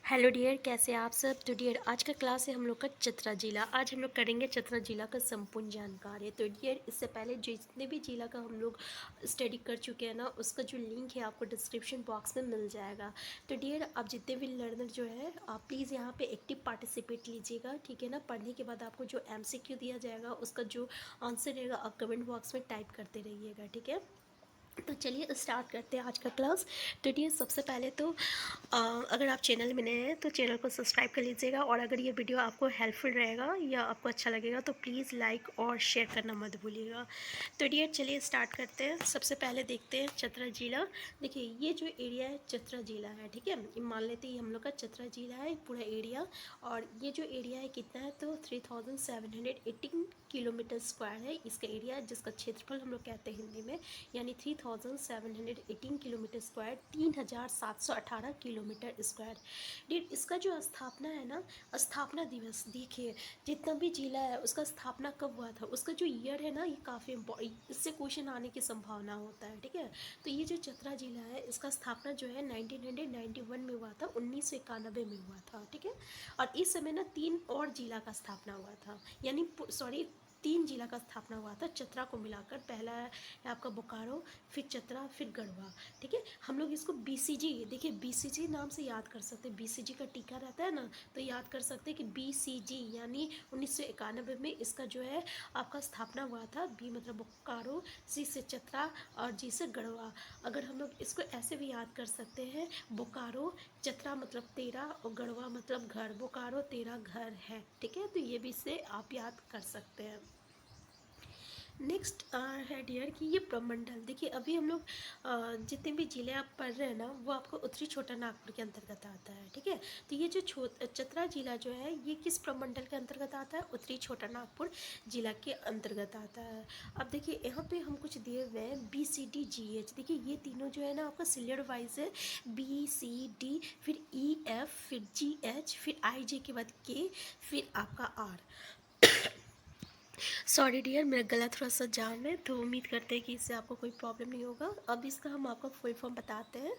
Hello dear, कैसे हैं आप सब। तो डियर, आज का क्लास है हम लोग का चतरा जिला। आज हम लोग करेंगे चतरा जिला का संपूर्ण जानकारी। तो डियर, इससे पहले जितने भी जिला का हम लोग स्टडी कर चुके हैं ना, उसका जो लिंक है आपको डिस्क्रिप्शन बॉक्स में मिल जाएगा। तो डियर, आप जितने भी लर्नर जो है आप प्लीज़ यहाँ पे एक्टिव पार्टिसिपेट लीजिएगा, ठीक है ना। पढ़ने के बाद आपको जो MCQ दिया जाएगा उसका जो आंसर रहेगा आप कमेंट बॉक्स में टाइप करते रहिएगा, ठीक है। तो चलिए स्टार्ट करते हैं आज का क्लास। तो डियर, सबसे पहले तो अगर आप चैनल में नए हैं तो चैनल को सब्सक्राइब कर लीजिएगा, और अगर ये वीडियो आपको हेल्पफुल रहेगा या आपको अच्छा लगेगा तो प्लीज़ लाइक और शेयर करना मत भूलिएगा। तो डियर, चलिए स्टार्ट करते हैं। सबसे पहले देखते हैं चतरा जिला। देखिए, ये जो एरिया है चतरा जिला है, ठीक है। मान लेते हैं हम लोग का चतरा जिला है पूरा एरिया, और ये जो एरिया है कितना है तो 3718 किलोमीटर स्क्वायर है इसका एरिया, जिसका क्षेत्रफल हम लोग कहते हैं हिंदी में, यानी 3718 kilometre square, 3718 kilometre square. Date इसका जो स्थापना है ना, स्थापना दिवस देखिए, जितना भी जिला है उसका स्थापना कब हुआ था, उसका जो ईयर है ना, ये काफ़ी इससे क्वेश्चन आने की संभावना होता है, ठीक है। तो ये जो चतरा जिला है इसका स्थापना जो है 1991 में हुआ था, 1991 में हुआ था, ठीक है। और इस समय ना 3 और जिला का स्थापना हुआ था, यानी सॉरी 3 जिला का स्थापना हुआ था चतरा को मिलाकर। पहला है आपका बोकारो, फिर चतरा, फिर गढ़वा, ठीक है। हम लोग इसको BCG, देखिए BCG नाम से याद कर सकते हैं। BCG का टीका रहता है ना, तो याद कर सकते हैं कि BCG यानी 1991 में इसका जो है आपका स्थापना हुआ था। बी मतलब बोकारो, C से चतरा और G से गढ़वा। अगर हम लोग इसको ऐसे भी याद कर सकते हैं, बोकारो, चतरा मतलब तेरा और गढ़वा मतलब घर, बोकारो तेरा घर है, ठीक है। तो ये भी इससे आप याद कर सकते हैं। नेक्स्ट है डियर कि ये प्रमंडल, देखिए अभी हम लोग जितने भी ज़िले आप पढ़ रहे हैं ना वो आपको उत्तरी छोटा नागपुर के अंतर्गत आता है, ठीक है। तो ये जो चतरा जिला जो है ये किस प्रमंडल के अंतर्गत आता है, उत्तरी छोटा नागपुर जिला के अंतर्गत आता है। अब देखिए यहाँ पे हम कुछ दिए हुए हैं BCD GH, देखिए ये तीनों जो है ना आपका सीरियल वाइज है, BCD, फिर EF, फिर GH, फिर IJ के बाद K, फिर आपका R। सॉरी डियर, मेरा गला थोड़ा सा जाम है, तो उम्मीद करते हैं कि इससे आपको कोई प्रॉब्लम नहीं होगा। अब इसका हम आपको फुल फॉर्म बताते हैं।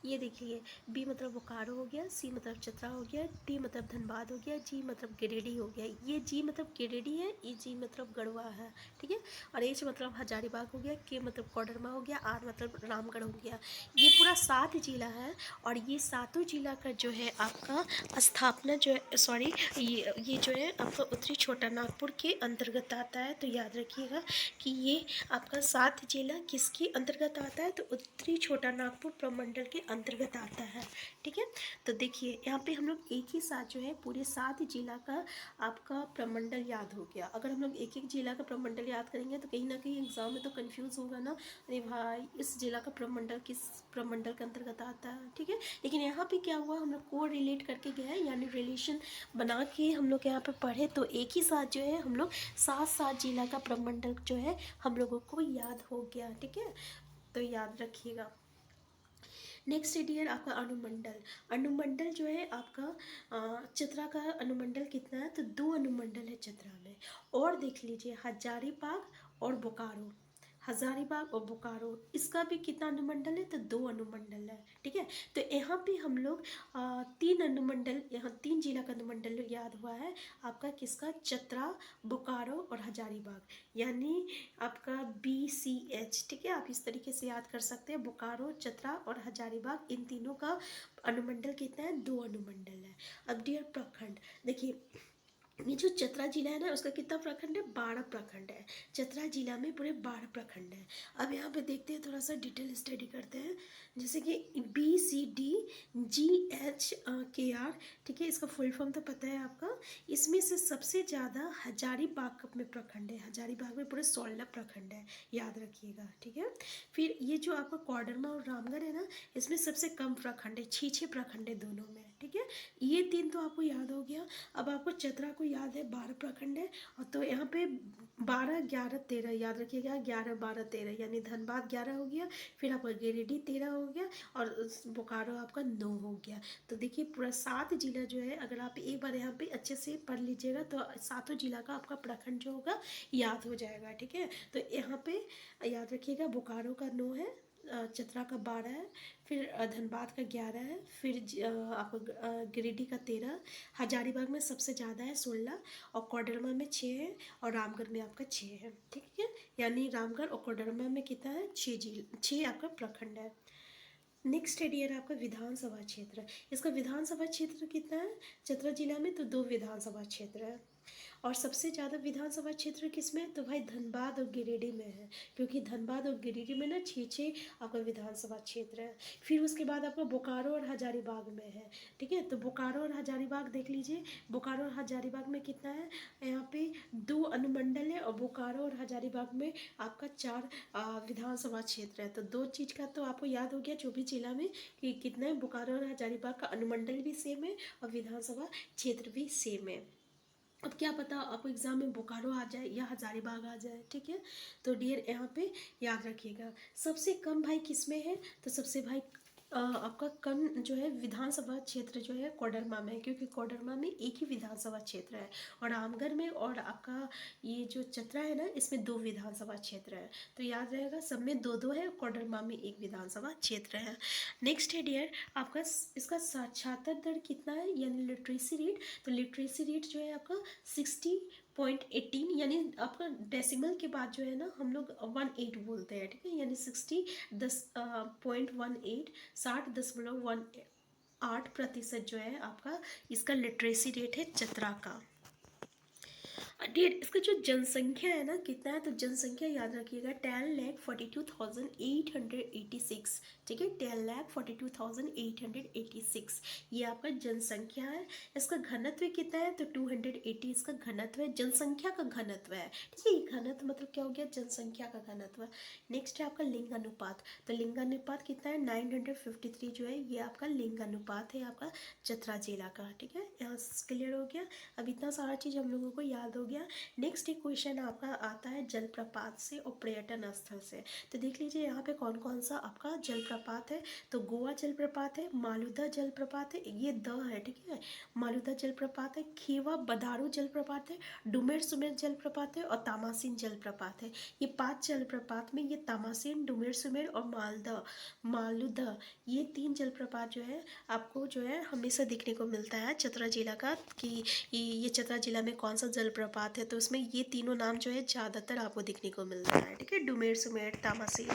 ये देखिए, B मतलब बोकारो हो गया, C मतलब चतरा हो गया, D मतलब धनबाद हो गया, G मतलब गिरिडीह हो गया। ये G मतलब गिरिडीह है, G मतलब गढ़वा है, ठीक है। और H मतलब हजारीबाग हो गया, K मतलब कोडरमा हो गया, R मतलब रामगढ़ हो गया। ये पूरा 7 जिला है, और ये सातों जिला का जो है आपका स्थापना जो है, सॉरी ये जो है आपका उत्तरी छोटा नागपुर के अंतर्गत आता है। तो याद रखिएगा कि ये आपका 7 जिला किसके अंतर्गत आता है, तो उत्तरी छोटा नागपुर प्रमंडल के अंतर्गत आता है, ठीक है। तो देखिए यहाँ पे हम लोग एक ही साथ जो है पूरे 7 जिला का आपका प्रमंडल याद हो गया। अगर हम लोग एक एक जिला का प्रमंडल याद करेंगे तो कहीं ना कहीं एग्जाम में तो कंफ्यूज होगा ना, अरे भाई इस जिला का प्रमंडल किस प्रमंडल के अंतर्गत आता है, ठीक है। लेकिन यहाँ पे क्या हुआ, हम लोग को रिलेट करके गया है, यानी रिलेशन बना के हम लोग यहाँ पे पढ़े, तो एक ही साथ जो है हम लोग 7 जिला का प्रमंडल जो है हम लोगों को याद हो गया, ठीक है। तो याद रखिएगा। नेक्स्ट डियर आपका अनुमंडल। अनुमंडल जो है आपका चतरा का अनुमंडल कितना है, तो 2 अनुमंडल है चतरा में। और देख लीजिए हजारीबाग और बोकारो, हजारीबाग और बोकारो इसका भी कितना अनुमंडल है, तो 2 अनुमंडल है, ठीक है। तो यहाँ पे हम लोग 3 अनुमंडल, यहाँ 3 जिला का अनुमंडल याद हुआ है आपका किसका, चतरा, बोकारो और हजारीबाग, यानी आपका BCH, ठीक है। आप इस तरीके से याद कर सकते हैं, बोकारो, चतरा और हजारीबाग, इन तीनों का अनुमंडल कितना है, 2 अनुमंडल है। अब डियर प्रखंड, देखिए ये जो चतरा जिला है ना उसका कितना प्रखंड है, 12 प्रखंड है। चतरा जिला में पूरे 12 प्रखंड है। अब यहाँ पे देखते हैं, थोड़ा सा डिटेल स्टडी करते हैं। जैसे कि BCDGHKR, ठीक है, इसका फुल फॉर्म तो पता है आपका। इसमें से सबसे ज़्यादा हजारीबाग में प्रखंड है, हजारीबाग में पूरे 16 प्रखंड है, याद रखिएगा, ठीक है। फिर ये जो आपका कोडरमा और रामगढ़ है ना, इसमें सबसे कम प्रखंड है, 6 प्रखंड है दोनों में, ठीक है। ये 3 तो आपको याद हो गया। अब आपको चतरा को याद है 12 प्रखंड है, और तो यहाँ पे 12, 11, 13 याद रखिएगा, 11, 12, 13 यानी धनबाद 11 हो गया, फिर आपका गिरिडीह 13 हो गया, और बोकारो आपका 9 हो गया। तो देखिए पूरा 7 जिला जो है, अगर आप एक बार यहाँ पे अच्छे से पढ़ लीजिएगा तो सातों जिला का आपका प्रखंड जो होगा याद हो जाएगा, ठीक है। तो यहाँ पे याद रखिएगा बोकारो का 9 है, चतरा का 12 है, फिर धनबाद का 11 है, फिर आपका गिरिडीह का 13, हजारीबाग में सबसे ज़्यादा है 16, और कोडरमा में 6 है, और रामगढ़ में आपका 6 है। ठीक है, यानी रामगढ़ और कोडरमा में कितना है, 6 आपका प्रखंड है। नेक्स्ट है डियर आपका विधानसभा क्षेत्र। इसका विधानसभा क्षेत्र कितना है चतरा जिला में, तो 2 विधानसभा क्षेत्र है। और सबसे ज़्यादा विधानसभा क्षेत्र किसमें है, तो भाई धनबाद और गिरिडीह में है, क्योंकि धनबाद और गिरिडीह में ना 6 आपका विधानसभा क्षेत्र है। फिर उसके बाद आपका बोकारो और हजारीबाग में है। ठीक है, तो बोकारो और हजारीबाग देख लीजिए, बोकारो और हजारीबाग में कितना है, यहाँ पे 2 अनुमंडल है, और बोकारो और हजारीबाग में आपका 4 विधानसभा क्षेत्र है। तो 2 चीज़ का तो आपको याद हो गया जो भी जिला में कि कितना है, बोकारो और हजारीबाग का अनुमंडल भी सेम है और विधानसभा क्षेत्र भी सेम है। अब क्या पता आपको एग्ज़ाम में बोकारो आ जाए या हजारीबाग आ जाए। ठीक है, तो डियर यहाँ पे याद रखिएगा। सबसे कम भाई किस में है, तो सबसे भाई आपका कम जो है विधानसभा क्षेत्र जो है कोडरमा में है, क्योंकि कोडरमा में एक ही विधानसभा क्षेत्र है, और रामगढ़ में और आपका ये जो चतरा है ना, इसमें 2 विधानसभा क्षेत्र है। तो याद रहेगा, सब में 2-2 है, कोडरमा में 1 विधानसभा क्षेत्र है। नेक्स्ट है डियर आपका इसका साक्षरता दर कितना है, यानी लिटरेसी रेट। तो लिटरेसी रेट जो है आपका 60.18, यानी आपका डेसिमल के बाद जो है ना हम लोग 18 बोलते हैं। ठीक है, यानी 60.18 60.18% जो है आपका इसका लिटरेसी रेट है चतरा का। डियर इसका जो जनसंख्या है ना कितना है, तो जनसंख्या याद रखिएगा 10,42,886। ठीक है, 10,42,886 ये आपका जनसंख्या है। इसका घनत्व कितना है, तो 280 इसका घनत्व है, जनसंख्या का घनत्व है। ठीक है, ये घनत्व मतलब क्या हो गया, जनसंख्या का घनत्व। नेक्स्ट है आपका लिंगानुपात। तो लिंगानुपात कितना है, 953 जो है ये आपका लिंगानुपात है आपका चतरा जिला का। ठीक है, यहाँ क्लियर हो गया। अब इतना सारा चीज़ हम लोगों को याद हो गया। नेक्स्ट एक क्वेश्चन आपका आता है जलप्रपात से और पर्यटन स्थल से। तो देख लीजिए यहाँ पे कौन कौन सा आपका जलप्रपात है। तो गोवा जलप्रपात है, मालुदा जलप्रपात है, ये द है। ठीक है, मालुदा जलप्रपात है, खेवा बदारू जलप्रपात है, डुमेर सुमेर जलप्रपात है, और तामासीन जलप्रपात है। ये 5 जलप्रपात में ये तामासीन, डुमेर सुमेर और मालुदा ये 3 जलप्रपात जो है आपको जो है हमेशा देखने को मिलता है चतरा जिला का, कि ये चतरा जिला में कौन सा जलप्रपात है। तो उसमें ये तीनों नाम जो है ज़्यादातर आपको देखने को मिलता है। ठीक है, डुमेर सुमेर तामासीन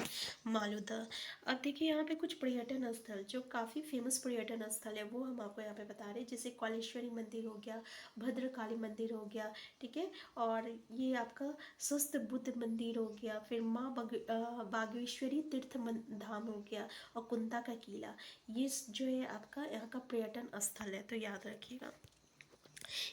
मालुदा। अब देखिए यहाँ पे कुछ पर्यटन स्थल जो काफ़ी फेमस पर्यटन स्थल है वो हम आपको यहाँ पे बता रहे हैं, जैसे कौलेश्वरी मंदिर हो गया, भद्रकाली मंदिर हो गया। ठीक है, और ये आपका स्वस्थ बुद्ध मंदिर हो गया, फिर माँ बागेश्वरी तीर्थ धाम हो गया, और कुंता का किला। ये जो है आपका यहाँ का पर्यटन स्थल है, तो याद रखिएगा।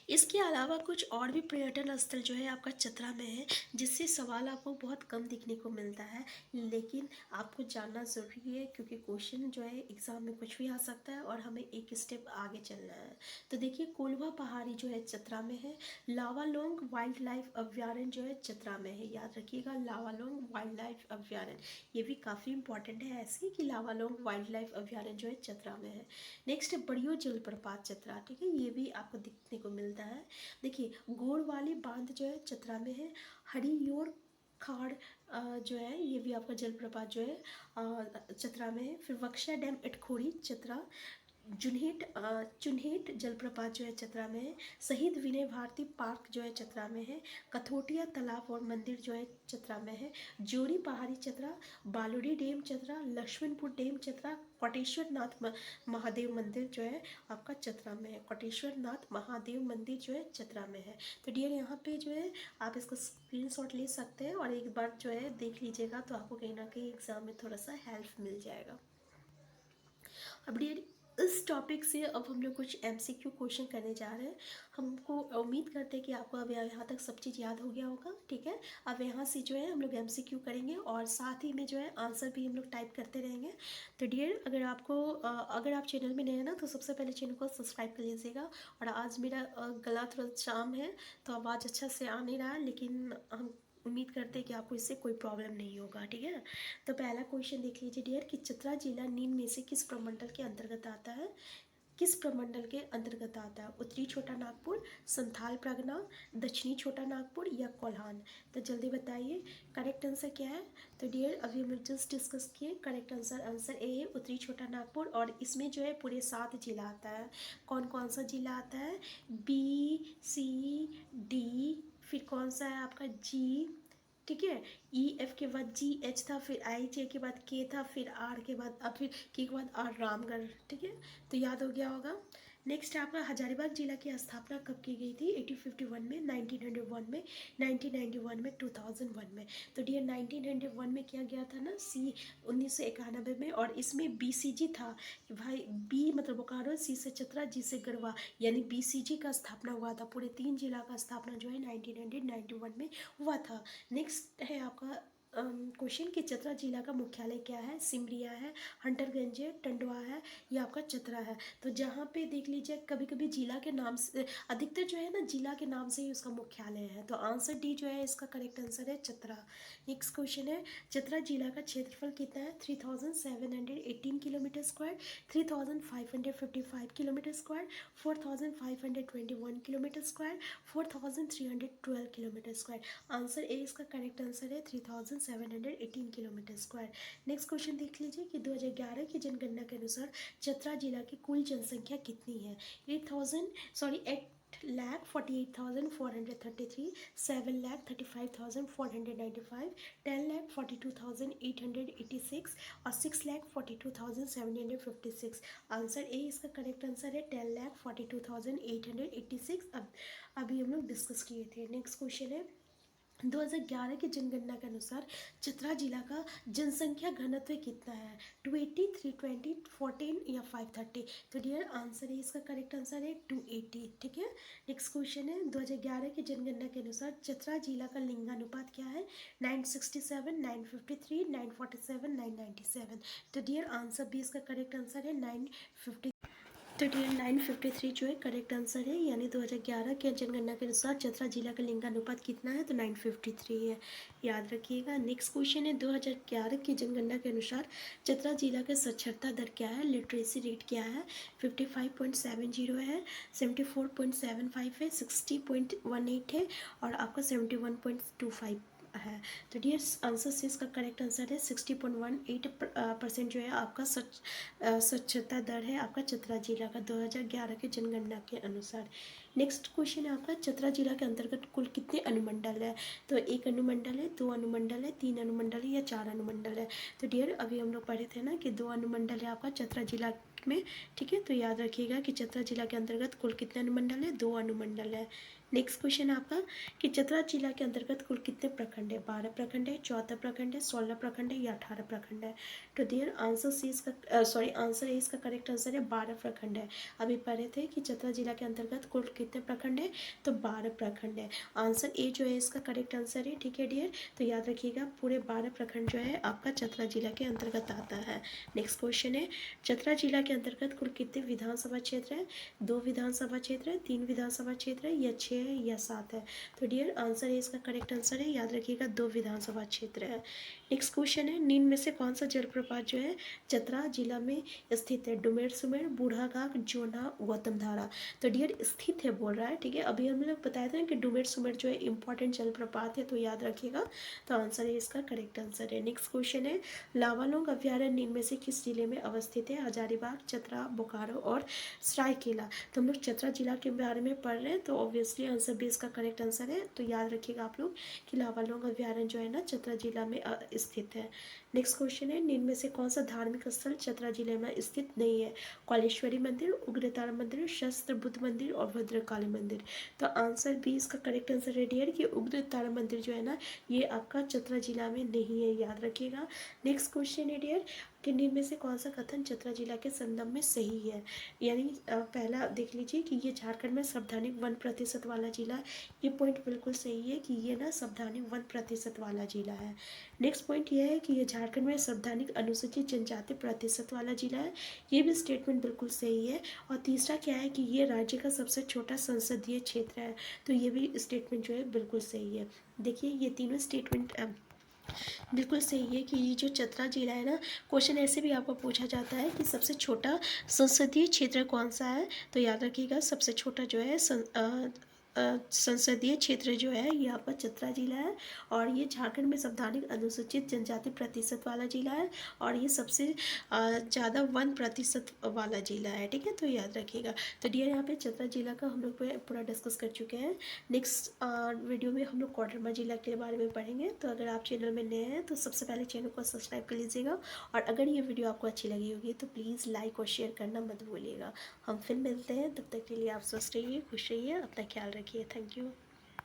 इसके अलावा कुछ और भी पर्यटन स्थल जो है आपका चतरा में है, जिससे सवाल आपको बहुत कम देखने को मिलता है, लेकिन आपको जानना ज़रूरी है, क्योंकि क्वेश्चन जो है एग्ज़ाम में कुछ भी आ सकता है और हमें एक स्टेप आगे चलना है। तो देखिए कोल्वा पहाड़ी जो है चतरा में है, लावालोंग वाइल्ड लाइफ अभ्यारण्य जो है चतरा में है। याद रखिएगा लावालोंग वाइल्ड लाइफ अभ्यारण्य, ये भी काफ़ी इंपॉर्टेंट है ऐसे कि लावालोंग वाइल्ड लाइफ अभ्यारण्य जो है चतरा में है। नेक्स्ट है बड़ियो जलप्रपात चतरा। ठीक है, ये भी आपको देखने को मिलता है। देखिए गोड़ वाली बांध जो है चतरा में है, हरियोर खाड़ जो है ये भी आपका जलप्रपात जो है चतरा में है। फिर वक्शा डैम इटखोरी चतरा, चुनहेट जलप्रपात जो है चतरा में है, शहीद विनय भारती पार्क जो है चतरा में है, कथोटिया तालाब और मंदिर जो है चतरा में है, जोरी पहाड़ी चतरा, बालुड़ी डैम चतरा, लक्ष्मणपुर डैम चतरा, कोटेश्वर नाथ महादेव मंदिर जो है आपका चतरा में है। कोटेश्वर नाथ महादेव मंदिर जो है चतरा में है। तो डियर यहाँ पे जो है आप इसका स्क्रीनशॉट ले सकते हैं और एक बार जो है देख लीजिएगा, तो आपको कहीं ना कहीं एग्जाम में थोड़ा सा हेल्प मिल जाएगा। अब डियर इस टॉपिक से अब हम लोग कुछ एमसीक्यू क्वेश्चन करने जा रहे हैं। हमको उम्मीद करते हैं कि आपको अब यहाँ तक सब चीज़ याद हो गया होगा। ठीक है, अब यहाँ से जो है हम लोग एमसीक्यू करेंगे और साथ ही में जो है आंसर भी हम लोग टाइप करते रहेंगे। तो डियर अगर आप चैनल में नए हैं ना, तो सबसे पहले चैनल को सब्सक्राइब कर लीजिएगा। और आज मेरा गला थोड़ा शाम है तो आवाज़ अच्छा से आ नहीं रहा है, लेकिन हम उम्मीद करते हैं कि आपको इससे कोई प्रॉब्लम नहीं होगा। ठीक है, तो पहला क्वेश्चन देख लीजिए डियर कि चतरा जिला निम्न में से किस प्रमंडल के अंतर्गत आता है। किस प्रमंडल के अंतर्गत आता है? उत्तरी छोटा नागपुर, संथाल परगना, दक्षिणी छोटा नागपुर या कोल्हान? तो जल्दी बताइए करेक्ट आंसर क्या है। तो डियर अभी हम जस्ट डिस्कस किए, करेक्ट आंसर आंसर ए है उत्तरी छोटा नागपुर। और इसमें जो है पूरे 7 जिला आता है। कौन कौन सा जिला आता है? बी, सी, डी, फिर कौन सा है आपका जी, ठीक है, ई एफ के बाद जी एच था, फिर आई जे के बाद के था, फिर आर के बाद अब फिर के बाद आर रामगढ़, ठीक है। तो याद हो गया होगा। नेक्स्ट आपका हजारीबाग जिला की स्थापना कब की गई थी? 1851 में, 1901 में, 1991 में, 2001 में? तो डियर 1901 में किया गया था ना, सी 1991 में। और इसमें बीसीजी था कि भाई बी मतलब बोकारो, सी से चतरा, जी से गढ़वा, यानी बीसीजी का स्थापना हुआ था। पूरे 3 जिला का स्थापना जो है 1991 में हुआ था। नेक्स्ट है आपका क्वेश्चन कि चतरा जिला का मुख्यालय क्या है? सिमरिया है, हंटरगंज है, टंडवा है या आपका चतरा है? तो जहाँ पे देख लीजिए कभी कभी जिला के नाम से, अधिकतर जो है ना जिला के नाम से ही उसका मुख्यालय है। तो आंसर डी जो है इसका करेक्ट आंसर है चतरा। नेक्स्ट क्वेश्चन है चतरा जिला का क्षेत्रफल कितना है? 3718 kilometre square, 3555 kilometre square, 4521 kilometre square, 4312 kilometre square? Answer A इसका करेक्ट आंसर है 3718 किलोमीटर स्क्वायर। नेक्स्ट क्वेश्चन देख लीजिए कि 2011 की जनगणना के अनुसार चतरा जिला की कुल जनसंख्या कितनी है? 8,48,433, 7,35,495, 10,42,886 और 6,42,756? आंसर ए इसका करेक्ट आंसर है 10,42,886। अब अभी हम लोग डिस्कस किए थे। नेक्स्ट क्वेश्चन है 2011 की जनगणना के अनुसार चतरा जिला का जनसंख्या घनत्व कितना है? 280, 320, 14 या 530? तो डियर आंसर है इसका करेक्ट आंसर है 280, ठीक है। नेक्स्ट क्वेश्चन है 2011 की जनगणना के अनुसार चतरा जिला का लिंगानुपात क्या है? 967, 953, 947, 997? तो डियर आंसर बी इसका करेक्ट आंसर है 950। तो डियर 953 जो है करेक्ट आंसर है, यानी 2011 के जनगणना के अनुसार चतरा जिला का लिंगानुपात कितना है? तो 953 है, याद रखिएगा। नेक्स्ट क्वेश्चन है 2011 की जनगणना के अनुसार चतरा जिला का साक्षरता दर क्या है? लिटरेसी रेट क्या है? 55.70 है, 74.75 है, 60.18 है और आपका 71.25 है। तो डियर आंसर से इसका करेक्ट आंसर है 60.18% जो है आपका साक्षरता दर है आपका चतरा जिला का 2011 के जनगणना के अनुसार। नेक्स्ट क्वेश्चन है आपका चतरा जिला के अंतर्गत कुल कितने अनुमंडल है? तो 1 अनुमंडल है, 2 अनुमंडल है, 3 अनुमंडल है या 4 अनुमंडल है? तो डियर अभी हम लोग पढ़े थे ना कि 2 अनुमंडल है आपका चतरा जिला में, ठीक है। तो याद रखिएगा कि चतरा जिला के अंतर्गत कुल कितने अनुमंडल है? 2 अनुमंडल है। नेक्स्ट क्वेश्चन आपका कि चतरा जिला के अंतर्गत कुल कितने प्रखंड है? 12 प्रखंड है, 14 प्रखंड है, 16 प्रखंड है या 18 प्रखंड है? तो डियर आंसर सी इसका आंसर ए इसका करेक्ट आंसर है 12 प्रखंड है। अभी पढ़े थे कि चतरा जिला के अंतर्गत कुल कितने प्रखंड है? तो 12 प्रखंड है। आंसर ए जो है इसका करेक्ट आंसर है, ठीक है डियर। तो याद रखिएगा पूरे 12 प्रखंड जो है आपका चतरा जिला के अंतर्गत आता है। नेक्स्ट क्वेश्चन है चतरा जिला के अंतर्गत कुल कितने विधानसभा क्षेत्र है? 2 विधानसभा क्षेत्र है, 3 विधानसभा क्षेत्र है या 6 है या 7 है? तो डियर आंसर है इसका करेक्ट आंसर है, याद रखिएगा 2 विधानसभा क्षेत्र है। नेक्स्ट क्वेश्चन है निम्न में से कौन सा जलप्रपात जो है चतरा जिला में स्थित है? डुमेर सुमेर, बूढ़ाघाघ, जोना, गौतम धारा? तो डियर स्थित है बोल रहा है, ठीक है। अभी हम लोग बताए थे कि डुमेर सुमेर जो है इंपॉर्टेंट जलप्रपात है, तो याद रखिएगा। तो आंसर है इसका करेक्ट आंसर है। नेक्स्ट क्वेश्चन है लावालौंग अभ्यारण्य निम्न में से किस जिले में अवस्थित है? हजारीबाग, चतरा, बोकारो और सरायकेला? तो हम लोग चतरा जिला के बारे में पढ़ रहे हैं, तो ऑब्वियसली आंसर बी इसका करेक्ट आंसर है। तो याद रखिएगा आप लोग कि लावालौंग अभ्यारण्य जो है ना चतरा जिला में स्थित है। नेक्स्ट क्वेश्चन है निम्न में से कौन सा धार्मिक स्थल चतरा जिले में स्थित नहीं है? कालेश्वरी मंदिर, उग्रतारा मंदिर, शस्त्र बुद्ध मंदिर और भद्रकाली मंदिर? तो आंसर बी इसका करेक्ट आंसर है डियर कि उग्रतारा मंदिर जो है ना ये आपका चतरा जिला में नहीं है, याद रखिएगा। नेक्स्ट क्वेश्चन है डियर कि निम्न में से कौन सा कथन चतरा जिला के संदर्भ में सही है? यानी पहला देख लीजिए कि ये झारखंड में सावधानिक 1% वाला जिला है। ये पॉइंट बिल्कुल सही है कि ये ना सावधानिक 1% वाला जिला है। नेक्स्ट पॉइंट ये है कि ये झारखंड में सावधानिक अनुसूचित जनजाति प्रतिशत वाला जिला है। ये भी स्टेटमेंट बिल्कुल सही है। और तीसरा क्या है कि ये राज्य का सबसे छोटा संसदीय क्षेत्र है, तो ये भी स्टेटमेंट जो है बिल्कुल सही है। देखिए ये तीनों स्टेटमेंट बिल्कुल सही है कि ये जो चतरा जिला है ना, क्वेश्चन ऐसे भी आपको पूछा जाता है कि सबसे छोटा संसदीय क्षेत्र कौन सा है। तो याद रखिएगा सबसे छोटा जो है संसदीय क्षेत्र जो है ये आपका चतरा जिला है। और ये झारखंड में संवैधानिक अनुसूचित जनजाति प्रतिशत वाला जिला है। और ये सबसे ज़्यादा 1% वाला जिला है। ठीक है, तो याद रखिएगा। तो डियर यहाँ पे चतरा जिला का हम लोग पूरा डिस्कस कर चुके हैं। नेक्स्ट वीडियो में हम लोग कोडरमा जिला के बारे में पढ़ेंगे। तो अगर आप चैनल में नए हैं तो सबसे पहले चैनल को सब्सक्राइब कर लीजिएगा। और अगर ये वीडियो आपको अच्छी लगी होगी तो प्लीज़ लाइक और शेयर करना मत भूलिएगा। हम फिर मिलते हैं, तब तक के लिए आप स्वस्थ रहिए, खुश रहिए, अपना ख्याल रखिए। Thank you.